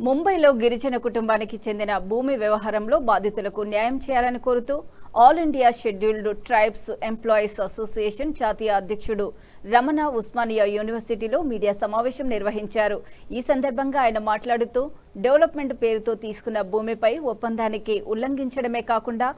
ముంబైలో గిరిజన కుటుంబానికి చెందిన భూమి వ్యవహారంలో బాధితులకు న్యాయం చేయాలని కోరుతూ all India scheduled tribes employees association జాతీయ అధ్యక్షుడు రమణ ఉస్మానియా యూనివర్సిటీలో మీడియా సమావేశం నిర్వహించారు. ఈ సందర్భంగా ఆయన మాట్లాడుతూ డెవలప్మెంట్ పేరుతో తీసుకున్న భూమిపై ఒప్పందానికి ఉల్లంఘించడమే కాకుండా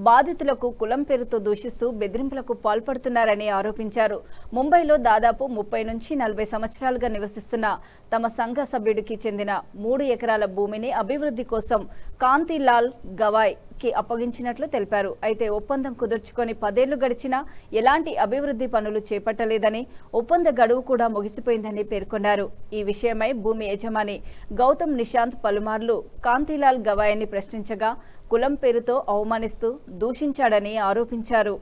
బాధితులకు కులం పేరుతో దూషిస్తూ బెదిరింపులకు పాల్పడుతున్నారని ఆరోపించారు. ముంబైలో దాదాపు 30 నుంచి 40 సంవత్సరాలుగా నివసిస్తున్న తమ సంఘ సభ్యుడికి చెందిన 3 ఎకరాల భూమిని అభివృద్ధి కోసం కాంతిలాల్ గవాయ్ కి అప్పగించినట్లు తెలిపారు. అయితే ఒప్పందం కుదుర్చుకొని 10 ఏళ్లు గడిచినా ఎలాంటి అభివృద్ధి పనులు చేపట్టలేదని, ఒప్పంద గడువు కూడా ముగిసిపోయిందని పేర్కొన్నారు. ఈ విషయమై భూమి యజమాని గౌతమ్ నిశాంత్ పలుమార్లు కాంతిలాల్ గవాయ్ని ప్రశ్నించగా కులం పేరుతో అవమానిస్తూ దూషించాడని ఆరోపించారు.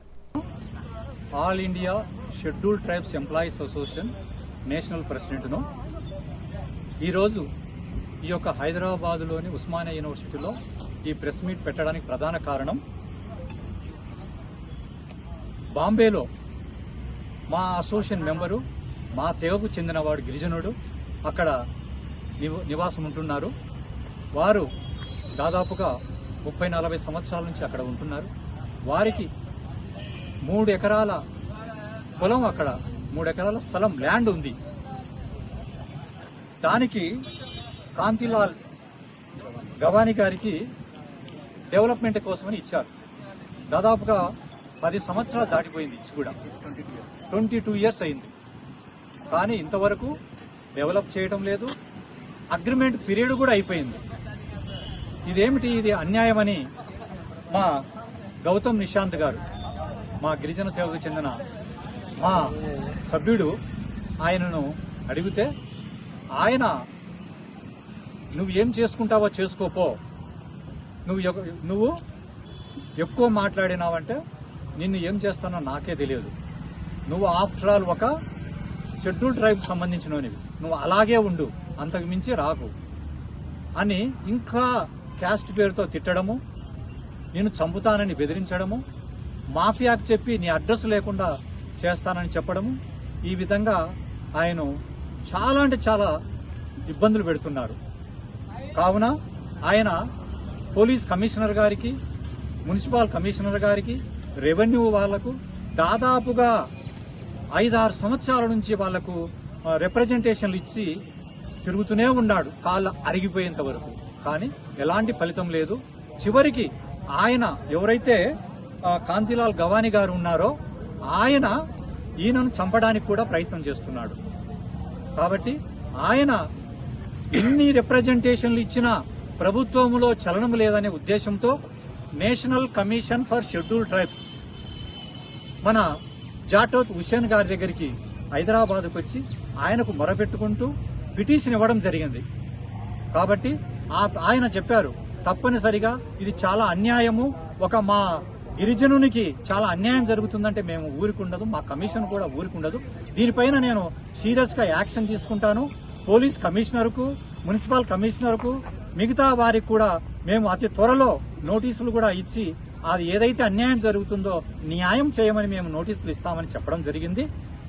All India scheduled tribes employees association national ప్రెసిడెంట్ను ఈరోజు ఈ యొక్క హైదరాబాద్లోని ఉస్మానియా యూనివర్సిటీలో ఈ ప్రెస్ మీట్ పెట్టడానికి ప్రధాన కారణం, బాంబేలో మా అసోసియేషన్ మెంబరు, మా తెగకు చెందినవాడు గిరిజనుడు అక్కడ నివాసం ఉంటున్నారు. వారు దాదాపుగా 30-40 సంవత్సరాల నుంచి అక్కడ ఉంటున్నారు. వారికి 3 ఎకరాల పొలం, అక్కడ 3 ఎకరాల స్థలం ల్యాండ్ ఉంది. దానికి కాంతిలాల్ గవాని గారికి డెవలప్మెంట్ కోసమని ఇచ్చారు. దాదాపుగా 10 సంవత్సరాలు దాటిపోయింది, ఇచ్చి కూడా 22 ఇయర్స్ అయింది. కానీ ఇంతవరకు డెవలప్ చేయడం లేదు. అగ్రిమెంట్ పీరియడ్ కూడా అయిపోయింది. ఇదేమిటి, ఇది అన్యాయమని మా గౌతమ్ నిశాంత్ గారు, మా గిరిజన తెగకు చెందిన మా సభ్యుడు, ఆయనను అడిగితే ఆయన, నువ్వు ఏం చేసుకుంటావో చేసుకోపో, నువ్వు ఎక్కువ మాట్లాడినావంటే నిన్ను ఏం చేస్తానో నాకే తెలియదు. నువ్వు ఆఫ్టర్ ఆల్ ఒక షెడ్యూల్ ట్రైబ్ సంబంధించినవి, నువ్వు అలాగే ఉండు, అంతకు మించి రాకు అని ఇంకా క్యాస్ట్ పేరుతో తిట్టడము, నేను చంపుతానని బెదిరించడము, మాఫియాకు చెప్పి నీ అడ్రస్ లేకుండా చేస్తానని చెప్పడము, ఈ విధంగా ఆయన చాలా అంటే చాలా ఇబ్బందులు పెడుతున్నారు. కావున ఆయన పోలీస్ కమిషనర్ గారికి, మున్సిపల్ కమిషనర్ గారికి, రెవెన్యూ వాళ్లకు దాదాపుగా 5-6 సంవత్సరాల నుంచి వాళ్లకు రిప్రజెంటేషన్లు ఇచ్చి తిరుగుతూనే ఉన్నాడు, కాళ్ళ అరిగిపోయేంత వరకు. కానీ ఎలాంటి ఫలితం లేదు. చివరికి ఆయన, ఎవరైతే కాంతిలాల్ గవాని గారు ఉన్నారో, ఆయన ఈయనను చంపడానికి కూడా ప్రయత్నం చేస్తున్నాడు. కాబట్టి ఆయన ఎన్ని రిప్రజెంటేషన్లు ఇచ్చినా ప్రభుత్వంలో చలనం లేదనే ఉద్దేశంతో national commission for schedule tribes మన జాటోత్ హుసేన్ గారి దగ్గరికి హైదరాబాద్కు వచ్చి ఆయనకు మొరపెట్టుకుంటూ పిటిషన్ ఇవ్వడం జరిగింది. కాబట్టి ఆయన చెప్పారు, తప్పనిసరిగా ఇది చాలా అన్యాయము, ఒక మా గిరిజనునికి చాలా అన్యాయం జరుగుతుందంటే మేము ఊరుకుండదు, మా కమిషన్ కూడా ఊరుకుండదు, దీనిపైన నేను సీరియస్ గా యాక్షన్ తీసుకుంటాను. పోలీస్ కమిషనర్కు, మున్సిపల్ కమిషనర్కు, మిగతా వారికి కూడా మేము అతి త్వరలో నోటీసులు కూడా ఇచ్చి అది ఏదైతే అన్యాయం జరుగుతుందో న్యాయం చేయమని మేము నోటీసులు ఇస్తామని చెప్పడం జరిగింది.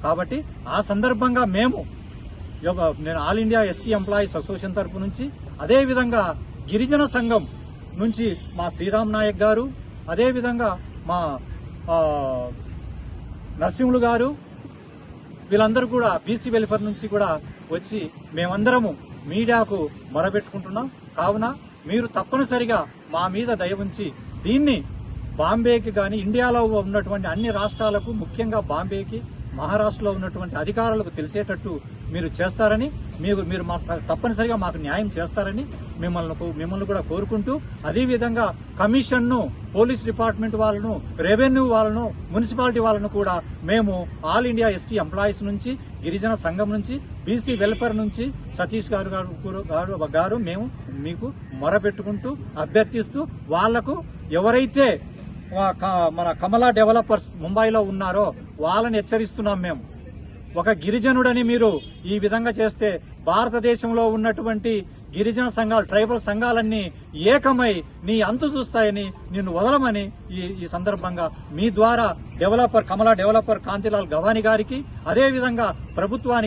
కాబట్టి ఆ సందర్భంగా నేను all India ST employees association తరపు నుంచి, అదేవిధంగా గిరిజన సంఘం నుంచి మా శ్రీరామ్ నాయక్ గారు, అదేవిధంగా మా నరసింహులు గారు, వీళ్ళందరూ కూడా బీసీ వెల్ఫేర్ నుంచి కూడా వచ్చి మేమందరము మీడియాకు మొరబెట్టుకుంటున్నాం. కావున మీరు తప్పనిసరిగా మా మీద దయ ఉంచి దీన్ని బాంబేకి గాని, ఇండియాలో ఉన్నటువంటి అన్ని రాష్ట్రాలకు, ముఖ్యంగా బాంబేకి, మహారాష్ట్రలో ఉన్నటువంటి అధికారులకు తెలిసేటట్టు మీరు చేస్తారని, మీరు తప్పనిసరిగా మాకు న్యాయం చేస్తారని మిమ్మల్ని కూడా కోరుకుంటూ, అదేవిధంగా కమిషన్ను, పోలీస్ డిపార్ట్మెంట్ వాళ్ళను, రెవెన్యూ వాళ్ళను, మున్సిపాలిటీ వాళ్ళను కూడా మేము ఆల్ ఇండియా ఎస్టీ ఎంప్లాయీస్ నుంచి, గిరిజన సంఘం నుంచి, బీసీ వెల్ఫేర్ నుంచి సతీష్ గారు మేము మీకు మొరపెట్టుకుంటూ అభ్యర్థిస్తూ, వాళ్లకు ఎవరైతే మన కమలా డెవలపర్స్ ముంబైలో ఉన్నారో వాళ్ళని హెచ్చరిస్తున్నాం. మేము ఒక గిరిజనుడని మీరు ఈ విధంగా చేస్తే భారతదేశంలో ఉన్నటువంటి గిరిజన సంఘాలు, ట్రైబల్ సంఘాలన్నీ ఏకమై నీ అంతు చూస్తాయని, నిన్ను వదలమని ఈ సందర్భంగా మీ ద్వారా కమలా డెవలపర్ కాంతిలాల్ గవాని గారికి, అదేవిధంగా ప్రభుత్వానికి